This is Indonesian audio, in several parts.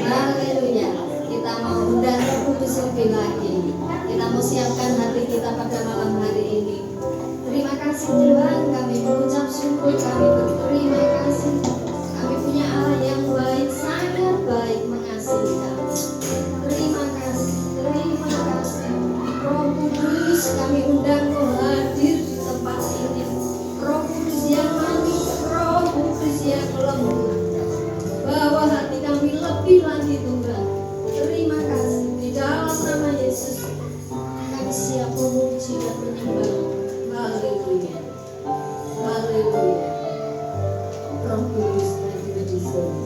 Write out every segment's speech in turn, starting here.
Haleluya. Kita mau undang Roh Kudus lebih lagi. Kita mau siapkan hati kita pada malam hari ini. Terima kasih Tuhan, kami mengucap syukur, kami berterima kasih. Kami punya Allah yang baik, sangat baik, mengasihi kami. Terima kasih, terima kasih. Roh Kudus, kami undang Kau hadir di tempat ini. Roh Kudus yang manis, Roh Kudus yang lembut. Bawa hati kami lebih lagi Tuhan. Terima kasih, di dalam nama Yesus kami siap memuji dan menyembah. Haleluya, haleluya. Roh Kudus hadir di sini.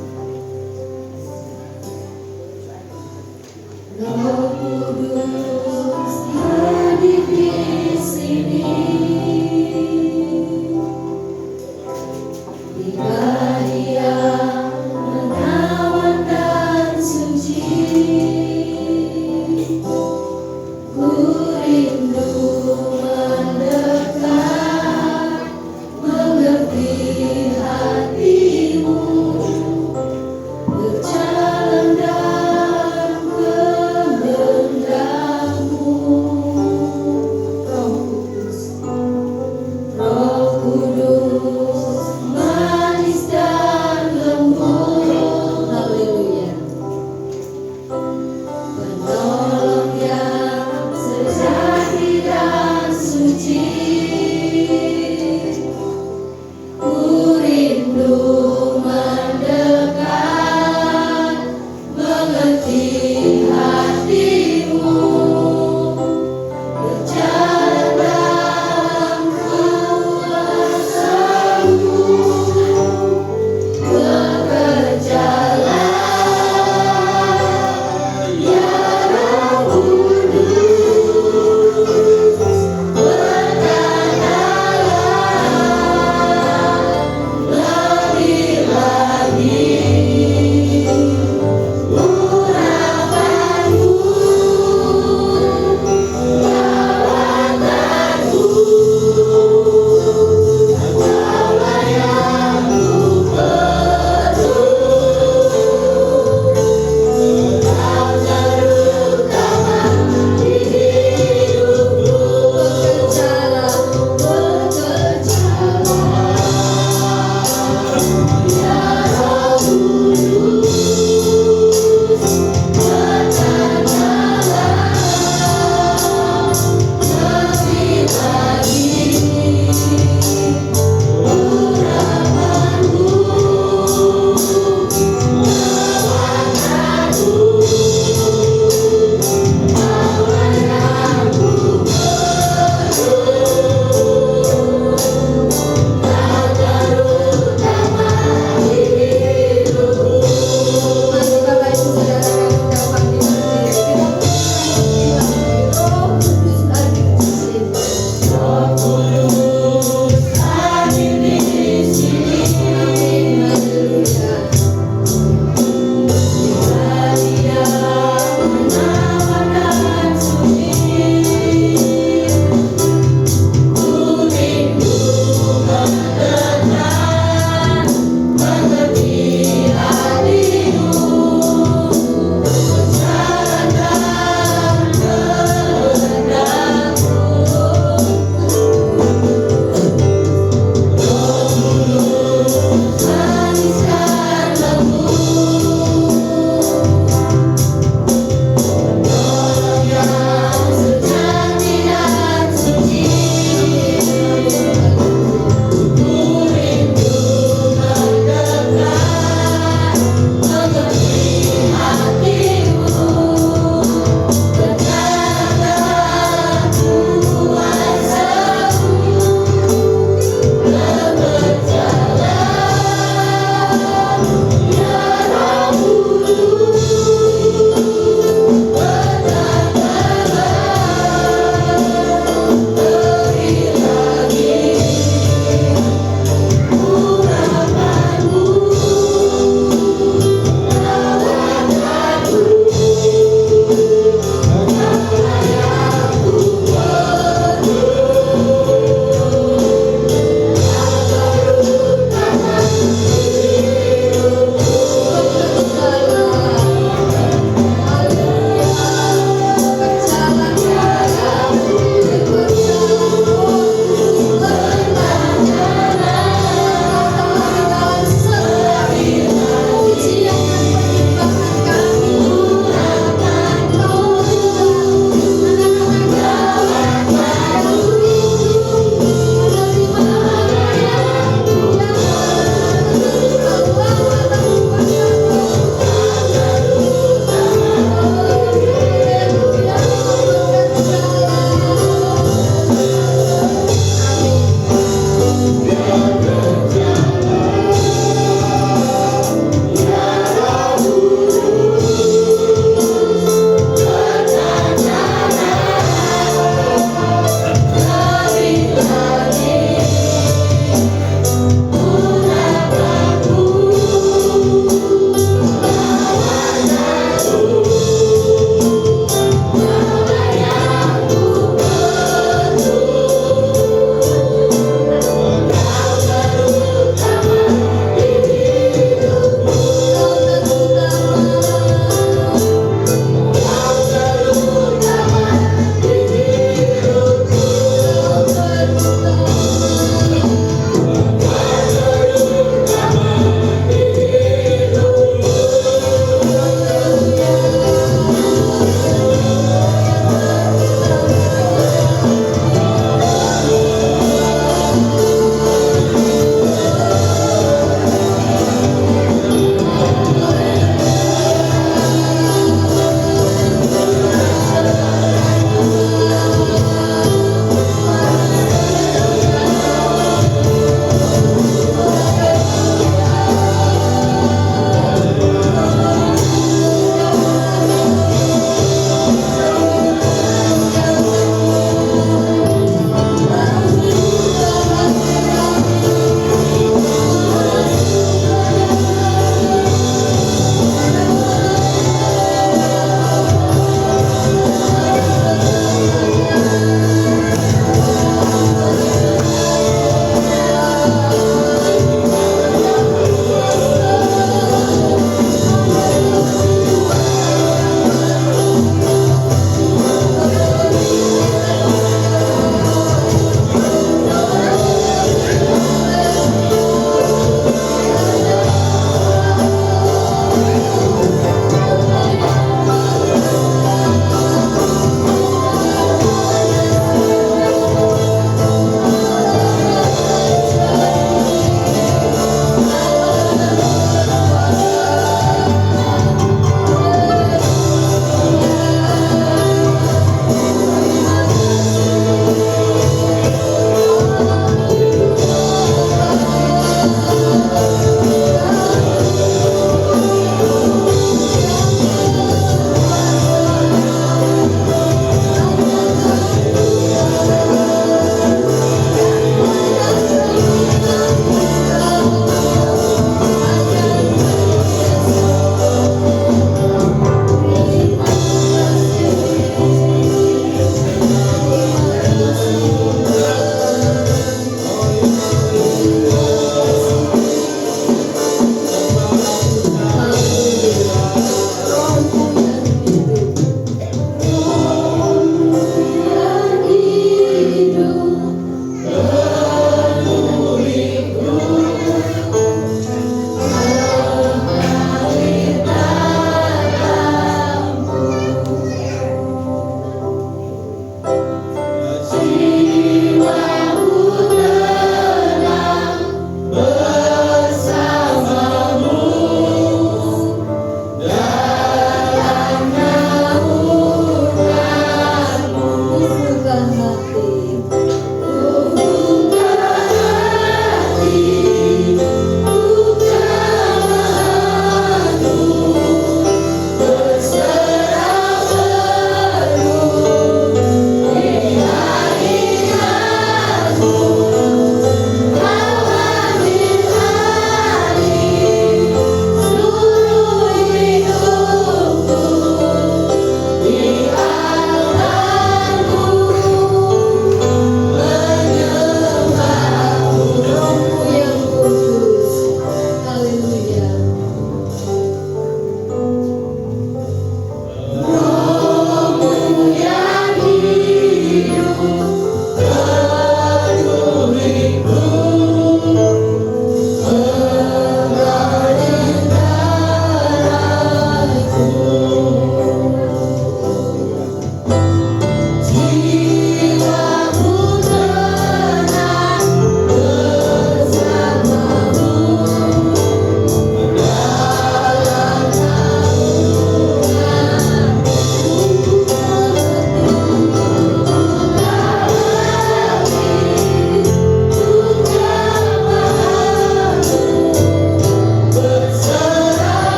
Roh Kudus hadir di sini. Dia menawan dan suci. Ku rindu mendekat, mengerti hatimu, berjalan dan mengendamu.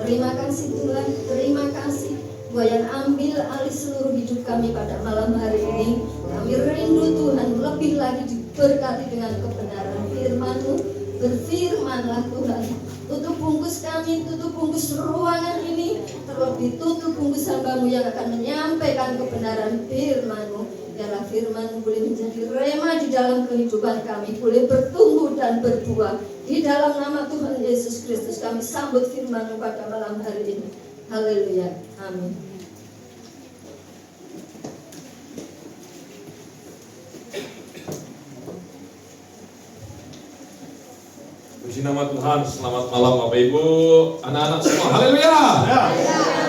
Terima kasih Tuhan, terima kasih Tuhan ambil alih seluruh hidup kami pada malam hari ini. Kami rindu Tuhan lebih lagi diberkati dengan kebenaran firman-Mu. Berfirmanlah Tuhan, tutup bungkus kami, tutup bungkus ruangan ini, terlebih tutup bungkus hamba-Mu yang akan menyampaikan kebenaran firman-Mu. Biarlah firman-Mu boleh menjadi rema di dalam kehidupan kami, boleh bertumbuh dan berbuah. Di dalam nama Tuhan Yesus Kristus kami sambut firman-Mu pada malam hari ini. Haleluya, amin. Puji nama Tuhan, selamat malam Bapak Ibu, anak-anak semua, haleluya.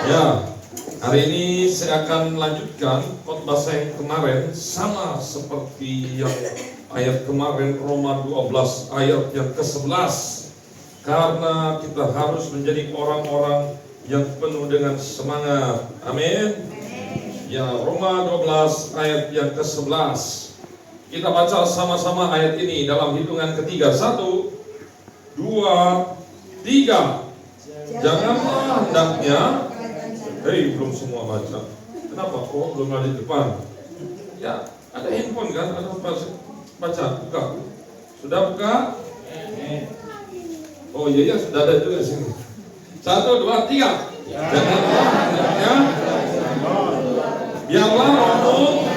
Ya, hari ini saya akan lanjutkan khotbah saya yang kemarin, sama seperti yang ayat kemarin, Roma 12 ayat yang ke-11. Karena kita harus menjadi orang-orang yang penuh dengan semangat, amin. Ya, Roma 12 ayat yang ke-11. Kita baca sama-sama ayat ini dalam hitungan ketiga. 1, 2, 3. Janganlah hendaknya. Belum semua baca. Kenapa? Oh, belum ada di depan. Ya, ada handphone kan? Ada baca, buka. Sudah buka? Oh iya, sudah ada juga sini. 1, 2, 3. Janganlah hendaknya. Biarlah rohmu.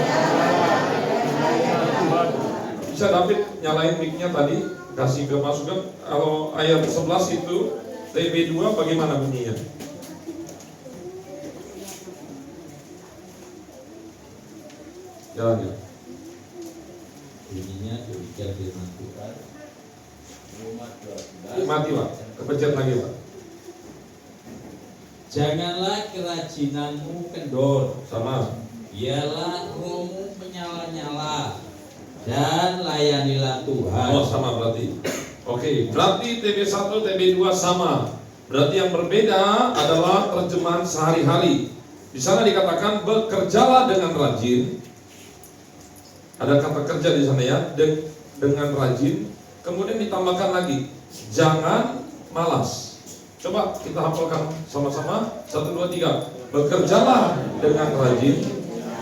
Bisa David nyalain mic-nya tadi? Kasih ke masukan. Kalau ayat 11 itu TB2 bagaimana bunyinya? Jalan ya. Bunyinya demikian firman Tuhan. Mati Pak, kepencet lagi Pak. Janganlah kerajinanmu kendor, Sama. biarlah rohmu menyala-nyala, dan layanilah Tuhan. Oh sama berarti. Oke, berarti TB1, TB2 sama. Berarti yang berbeda adalah terjemahan sehari-hari. Di sana dikatakan bekerjalah dengan rajin. Ada kata kerja di sana ya, dengan rajin. Kemudian ditambahkan lagi, jangan malas. Coba kita hafalkan sama-sama. 1, 2, 3. Bekerjalah dengan rajin,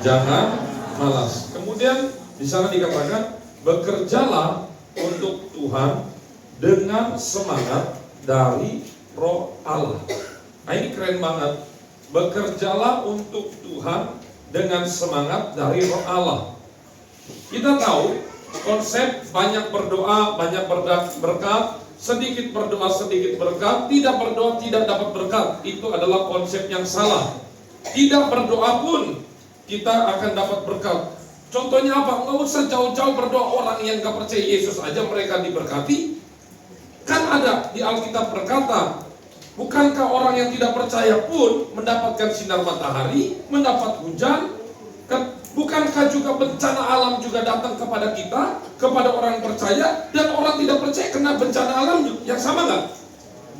jangan malas. Kemudian di sana dikatakan bekerjalah untuk Tuhan dengan semangat dari Roh Allah. Nah, ini keren banget. Bekerjalah untuk Tuhan dengan semangat dari Roh Allah. Kita tahu konsep banyak berdoa, banyak berkat, sedikit berdoa, sedikit berkat, tidak berdoa, tidak dapat berkat. Itu adalah konsep yang salah. Tidak berdoa pun kita akan dapat berkat. Contohnya apa? Nggak usah jauh-jauh berdoa, orang yang nggak percaya Yesus aja mereka diberkati. Kan ada di Alkitab berkata, bukankah orang yang tidak percaya pun mendapatkan sinar matahari, mendapat hujan? Bukankah juga bencana alam juga datang kepada kita, kepada orang percaya, dan orang tidak percaya kena bencana alam juga? Yang sama nggak?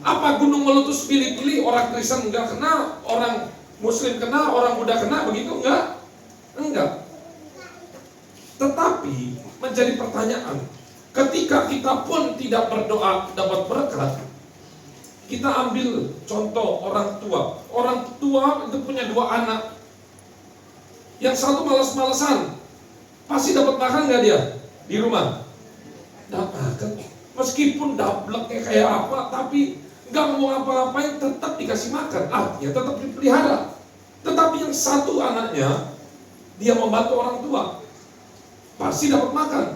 Apa gunung meletus pilih-pilih, orang Kristen nggak kena, orang Muslim kena, orang Buddha kena, begitu enggak? Enggak. Tetapi menjadi pertanyaan, ketika kita pun tidak berdoa dapat berkat, kita ambil contoh orang tua. Orang tua itu punya 2 anak. Yang satu malas-malasan, pasti dapat makan nggak dia di rumah? Dapat. Meskipun dableknya kayak apa, tapi nggak mau apa-apain tetap dikasih makan. Artinya tetap dipelihara. Tetapi yang satu anaknya, dia membantu orang tua, pasti dapat makan.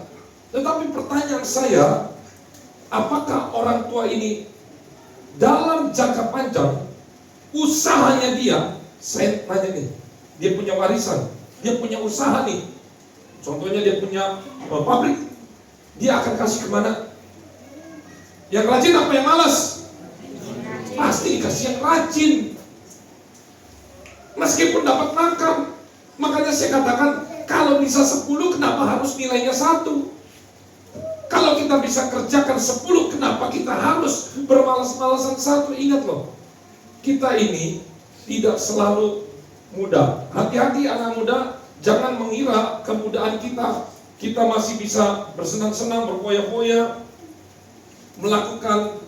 Tetapi pertanyaan saya, apakah orang tua ini dalam jangka panjang usahanya dia, saya tanya nih, dia punya warisan, dia punya usaha nih, contohnya dia punya pabrik, dia akan kasih kemana? Yang rajin apa yang malas? Pasti dikasih yang rajin, meskipun dapat makan. Makanya saya katakan, kalau bisa 10, kenapa harus nilainya 1? Kalau kita bisa kerjakan 10, kenapa kita harus bermalas-malasan 1? Ingat loh, kita ini tidak selalu muda. Hati-hati anak muda, jangan mengira kemudaan kita masih bisa bersenang-senang, berfoya-foya, melakukan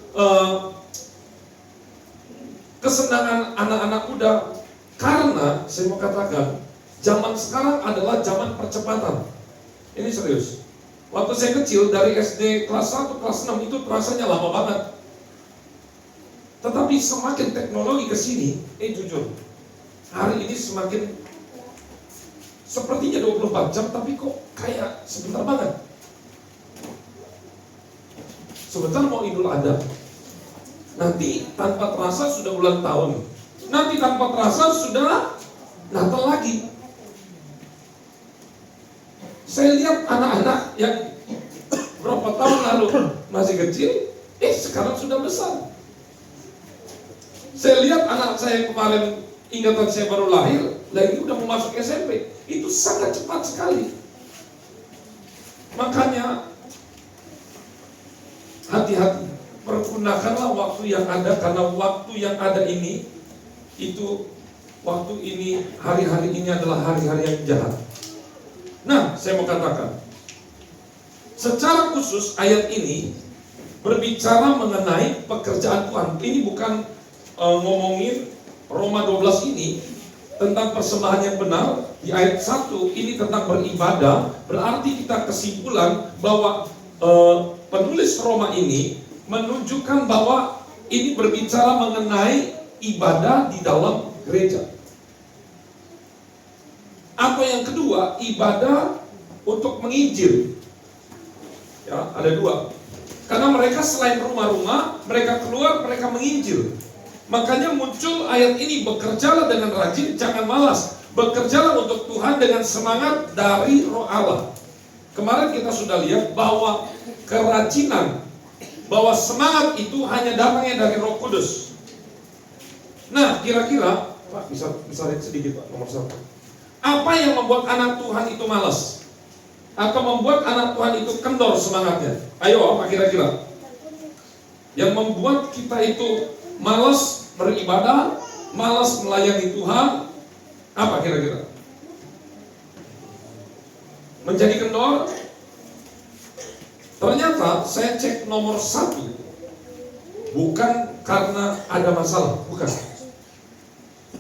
kesenangan anak-anak muda. Karena saya mau katakan, zaman sekarang adalah zaman percepatan. Ini serius. Waktu saya kecil, dari SD kelas 1, kelas 6 itu rasanya lama banget. Tetapi semakin teknologi ke sini, jujur, hari ini semakin sepertinya 24 jam, tapi kok kayak sebentar banget. Sebentar mau Idul Adha, nanti tanpa terasa sudah ulang tahun, nanti tanpa terasa sudah Natal lagi. Saya lihat anak-anak yang berapa tahun lalu masih kecil, sekarang sudah besar. Saya lihat anak saya kemarin, ingatan saya baru lahir, lagi udah mau masuk SMP. Itu sangat cepat sekali. Makanya hati-hati, pergunakanlah waktu yang ada, karena waktu yang ada ini, itu waktu ini, hari-hari ini adalah hari-hari yang jahat. Nah, saya mau katakan, secara khusus ayat ini berbicara mengenai pekerjaan Tuhan. Ini bukan ngomongin Roma 12 ini tentang persembahan yang benar. Di ayat 1 ini tentang beribadah. Berarti kita kesimpulan bahwa penulis Roma ini menunjukkan bahwa ini berbicara mengenai ibadah di dalam gereja. Atau yang kedua, ibadah untuk menginjil. Ya, ada dua. Karena mereka selain rumah-rumah, mereka keluar, mereka menginjil. Makanya muncul ayat ini, bekerjalah dengan rajin, jangan malas. Bekerjalah untuk Tuhan dengan semangat dari Roh Allah. Kemarin kita sudah lihat bahwa kerajinan, bahwa semangat itu hanya datangnya dari Roh Kudus. Nah, kira-kira, Pak bisa lihat sedikit Pak, nomor 1. Apa yang membuat anak Tuhan itu malas? Atau membuat anak Tuhan itu kendor semangatnya? Ayo, apa kira-kira? Yang membuat kita itu malas beribadah, malas melayani Tuhan, apa kira-kira? Menjadi kendor? Ternyata saya cek nomor 1, bukan karena ada masalah, bukan.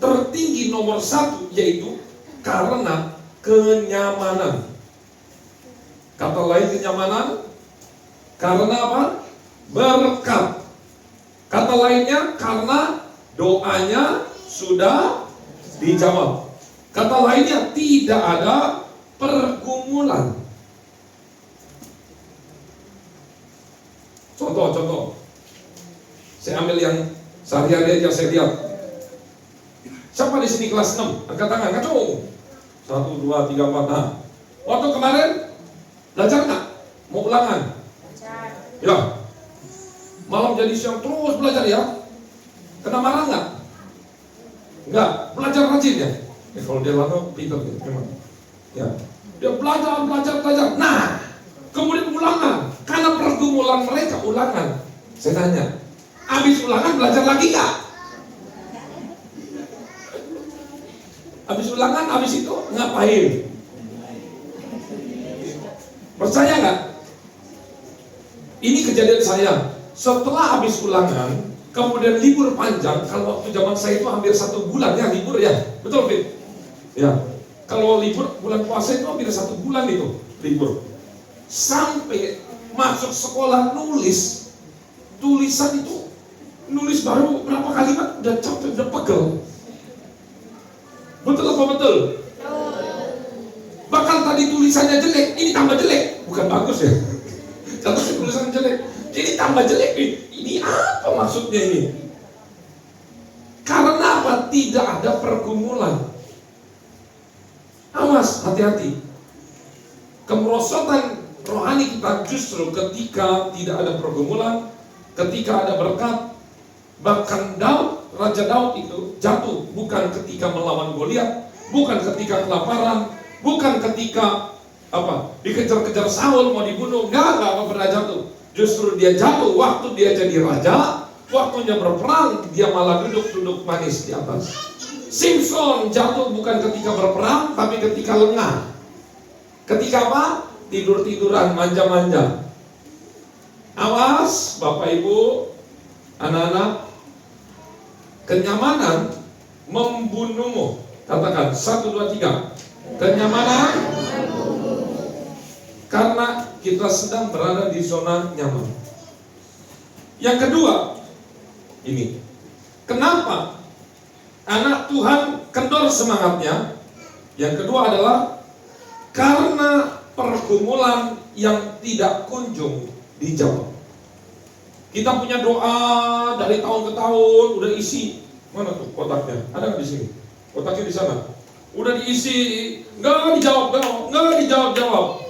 Tertinggi nomor 1 yaitu karena kenyamanan. Kata lain kenyamanan, karena apa? Berkat. Kata lainnya karena doanya sudah dijawab. Kata lainnya tidak ada pergumulan. Contoh. Saya ambil yang sehari-hari aja saya lihat. Siapa di sini kelas 6? Angkat tangan, kacau. 1, 2, 3, 4. Nah, waktu kemarin belajar nggak? Mau ulangan? Belajar. Ya. Malam jadi siang terus belajar ya. Kena marah nggak? Enggak. Belajar rajin ya. Kalau dia lama pintar gitu memang. Ya. Dia belajar. Nah, kemudian ulangan. Karena pergumulan mereka ulangan. Saya tanya, habis ulangan belajar lagi nggak? Habis ulangan, habis itu ngapain? Percaya nggak? Ini kejadian saya. Setelah habis ulangan, kemudian libur panjang. Kalau waktu zaman saya itu hampir 1 bulan ya libur ya, betul Fit? Ya. Kalau libur bulan puasa itu hampir 1 bulan itu libur. Sampai masuk sekolah nulis, tulisan itu nulis baru berapa kalimat udah capek, udah pegel. Betul apa betul? Bahkan tadi tulisannya jelek, ini tambah jelek, bukan bagus ya. Kalau tulisannya jelek, jadi tambah jelek. Ini apa maksudnya ini? Karena apa? Tidak ada pergumulan. Awas, hati-hati. Kemerosotan rohani kita justru ketika tidak ada pergumulan, ketika ada berkat. Bahkan Raja Daud itu jatuh bukan ketika melawan Goliat, bukan ketika kelaparan, bukan ketika dikejar-kejar Saul mau dibunuh, enggak pernah jatuh. Justru dia jatuh waktu dia jadi raja, waktunya berperang dia malah duduk manis di atas. Simpson jatuh bukan ketika berperang, tapi ketika lengah. Ketika apa? Tidur-tiduran, manja-manja. Awas Bapak Ibu, anak-anak, kenyamanan membunuhmu. Katakan 1, 2, 3. Kenyamanan. Karena kita sedang berada di zona nyaman. Yang kedua, ini. Kenapa anak Tuhan kendor semangatnya? Yang kedua adalah karena pergumulan yang tidak kunjung dijawab. Kita punya doa dari tahun ke tahun, udah isi. Mana tuh kotaknya? Ada nggak di sini? Kotaknya di sana. Udah diisi, nggak dijawab.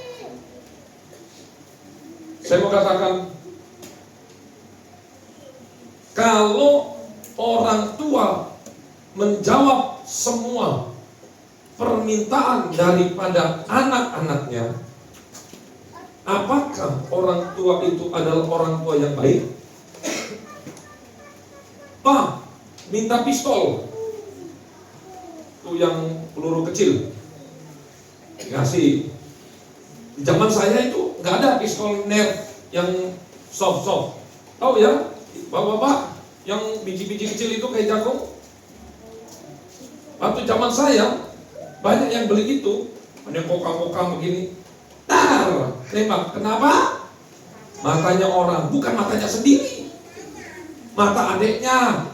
Saya mau katakan, kalau orang tua menjawab semua permintaan daripada anak-anaknya, apakah orang tua itu adalah orang tua yang baik? Pak, minta pistol. Itu yang peluru kecil. Ngasih. Di zaman saya itu nggak ada pistol nerf yang soft. Tahu ya, bapak-bapak yang biji-biji kecil itu kayak jagung. Waktu zaman saya banyak yang beli itu, ada yang kokang-kokang begini. Tembak. Kenapa? Matanya orang, bukan matanya sendiri. Mata adiknya,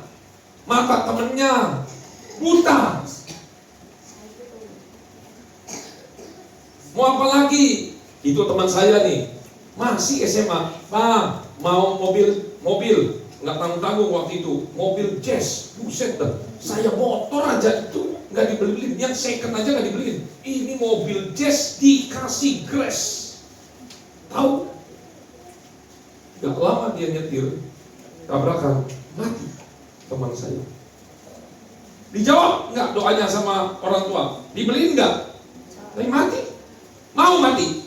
mata temennya, buta. Mau apa lagi? Itu teman saya nih, masih SMA. Pak, mau mobil, nggak tanggung-tanggung waktu itu, mobil jazz. Buset dah, saya motor aja itu nggak dibeliin, yang second aja nggak dibeliin. Ini mobil jazz dikasih grace. Tahu? Gak lama dia nyetir, tabrakan, mati teman saya. Dijawab nggak doanya sama orang tua? Dibeliin nggak? Tapi mati. Mau mati.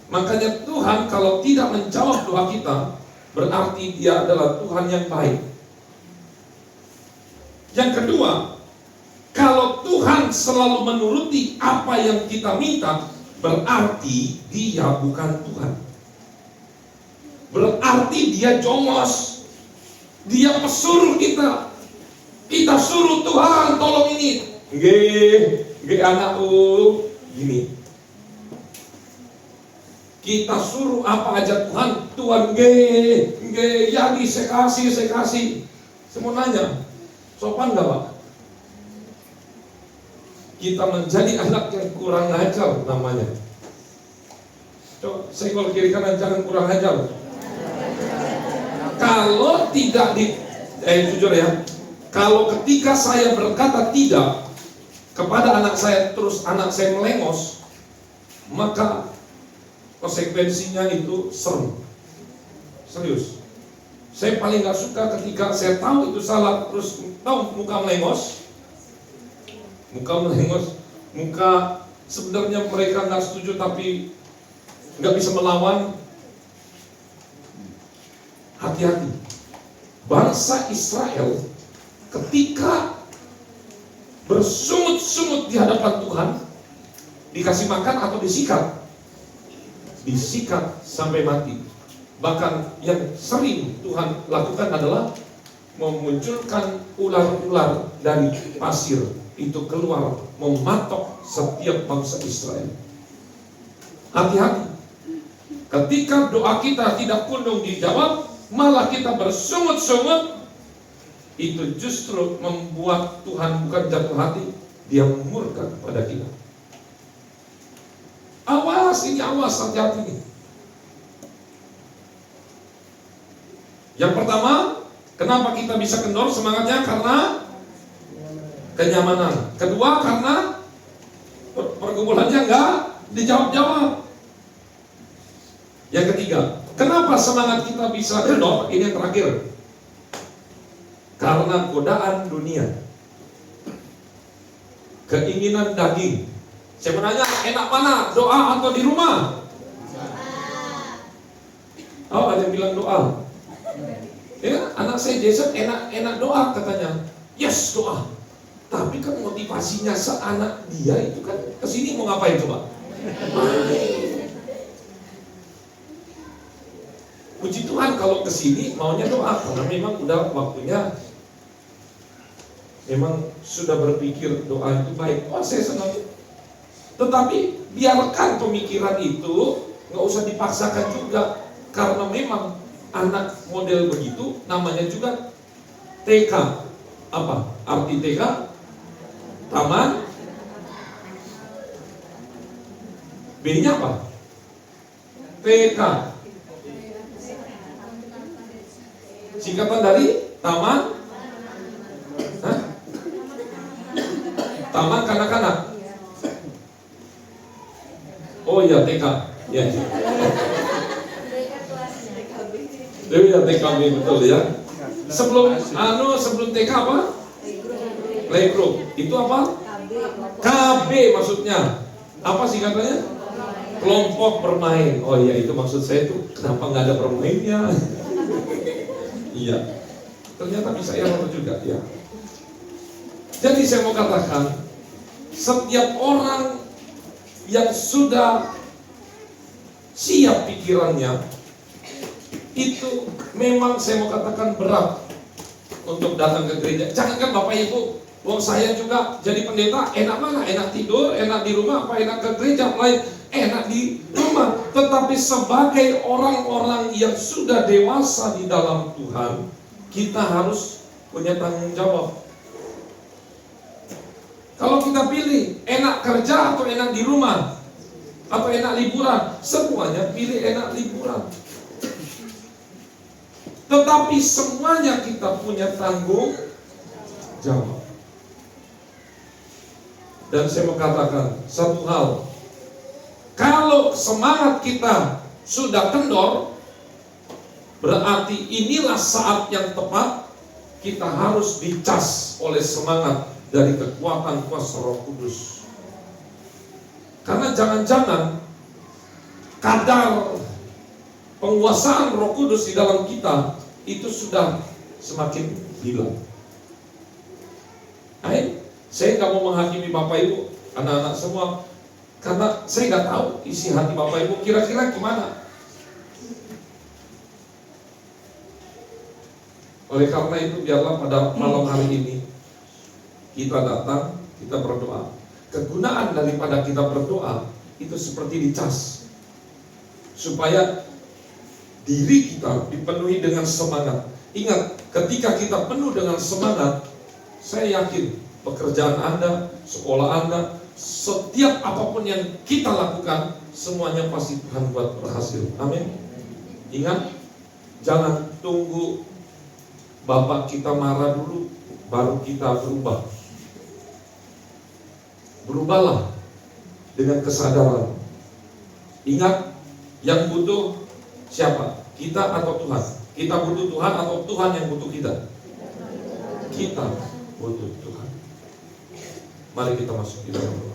Makanya Tuhan kalau tidak menjawab doa kita, berarti Dia adalah Tuhan yang baik. Yang kedua, kalau Tuhan selalu menuruti apa yang kita minta, berarti Dia bukan Tuhan. Berarti Dia jongos. Dia pesuruh kita. Kita suruh Tuhan tolong ini. Nggih anakku. Gini, kita suruh apa aja Tuhan jadi saya kasih. Saya mau nanya, sopan gak Pak? Kita menjadi anak yang kurang ajar namanya. Coba senggol kiri kanan, jangan kurang ajar. Kalau tidak jujur ya, kalau ketika saya berkata tidak kepada anak saya, terus anak saya melengos, maka konsekuensinya itu serem. Serius. Saya paling gak suka ketika saya tahu itu salah, terus tahu muka melengos, muka sebenarnya mereka gak setuju tapi gak bisa melawan. Hati-hati. Bangsa Israel ketika bersungut-sungut di hadapan Tuhan, dikasih makan atau disikat? Disikat sampai mati. Bahkan yang sering Tuhan lakukan adalah memunculkan ular-ular dari pasir, itu keluar mematok setiap bangsa Israel. Hati-hati. Ketika doa kita tidak kunjung dijawab, malah kita bersungut-sungut, itu justru membuat Tuhan bukan jatuh hati, Dia murka pada kita. Awas, hati-hati nih. Yang pertama, kenapa kita bisa kendor semangatnya? Karena kenyamanan. Kedua, karena pergumulannya enggak dijawab-jawab. Yang ketiga, kenapa semangat kita bisa kendor? Ini yang terakhir. Karena godaan dunia, keinginan daging. Saya menanya, enak mana? Doa atau di rumah? Oh, ada yang bilang doa. Ya, anak saya Jason enak doa katanya. Yes, doa. Tapi kan motivasinya seanak dia itu kan kesini mau ngapain coba? Puji Tuhan kalau kesini maunya doa, karena memang udah waktunya memang sudah berpikir doa itu baik, wah saya senang. Tetapi biarkan pemikiran itu, nggak usah dipaksakan juga, karena memang anak model begitu namanya juga TK. Apa arti TK? Taman. B-nya apa? TK. Singkatan dari taman. Hah? Taman kanak-kanak. Oh iya, TK. Ya. Ya TKB betul ya. Sebelum TK apa? Playgroup. Itu apa? KB maksudnya. Apa singkatannya? Kelompok bermain. Oh iya, itu maksud saya tuh. Kenapa nggak ada bermainnya? Iya. Ternyata bisa ya juga ya. Jadi saya mau katakan, setiap orang yang sudah siap pikirannya, itu memang saya mau katakan berat untuk datang ke gereja. Jangankan Bapak Ibu, wong saya juga jadi pendeta, enak mana? Enak tidur, enak di rumah, apa enak ke gereja? Lain enak di rumah. Tetapi sebagai orang-orang yang sudah dewasa di dalam Tuhan, kita harus punya tanggung jawab. Kalau kita pilih enak kerja atau enak di rumah, atau enak liburan, semuanya pilih enak liburan. Tetapi semuanya kita punya tanggung jawab. Dan saya mau katakan satu hal, kalau semangat kita sudah kendor, berarti inilah saat yang tepat kita harus dicas oleh semangat dari kekuatan kuasa Roh Kudus. Karena jangan-jangan kadar penguasaan Roh Kudus di dalam kita itu sudah semakin hilang. Saya nggak mau menghakimi Bapak Ibu, anak-anak semua, karena saya nggak tahu isi hati Bapak Ibu kira-kira gimana. Oleh karena itu, biarlah pada malam hari ini kita datang, kita berdoa. Kegunaan daripada kita berdoa itu seperti dicas, supaya diri kita dipenuhi dengan semangat. Ingat, ketika kita penuh dengan semangat, saya yakin pekerjaan Anda, sekolah Anda, setiap apapun yang kita lakukan, semuanya pasti Tuhan buat berhasil. Amin. Ingat, jangan tunggu bapak kita marah dulu baru kita berubah. Berubahlah dengan kesadaran. Ingat, yang butuh siapa? Kita atau Tuhan? Kita butuh Tuhan atau Tuhan yang butuh kita? Kita butuh Tuhan. Mari kita masuk di dalam.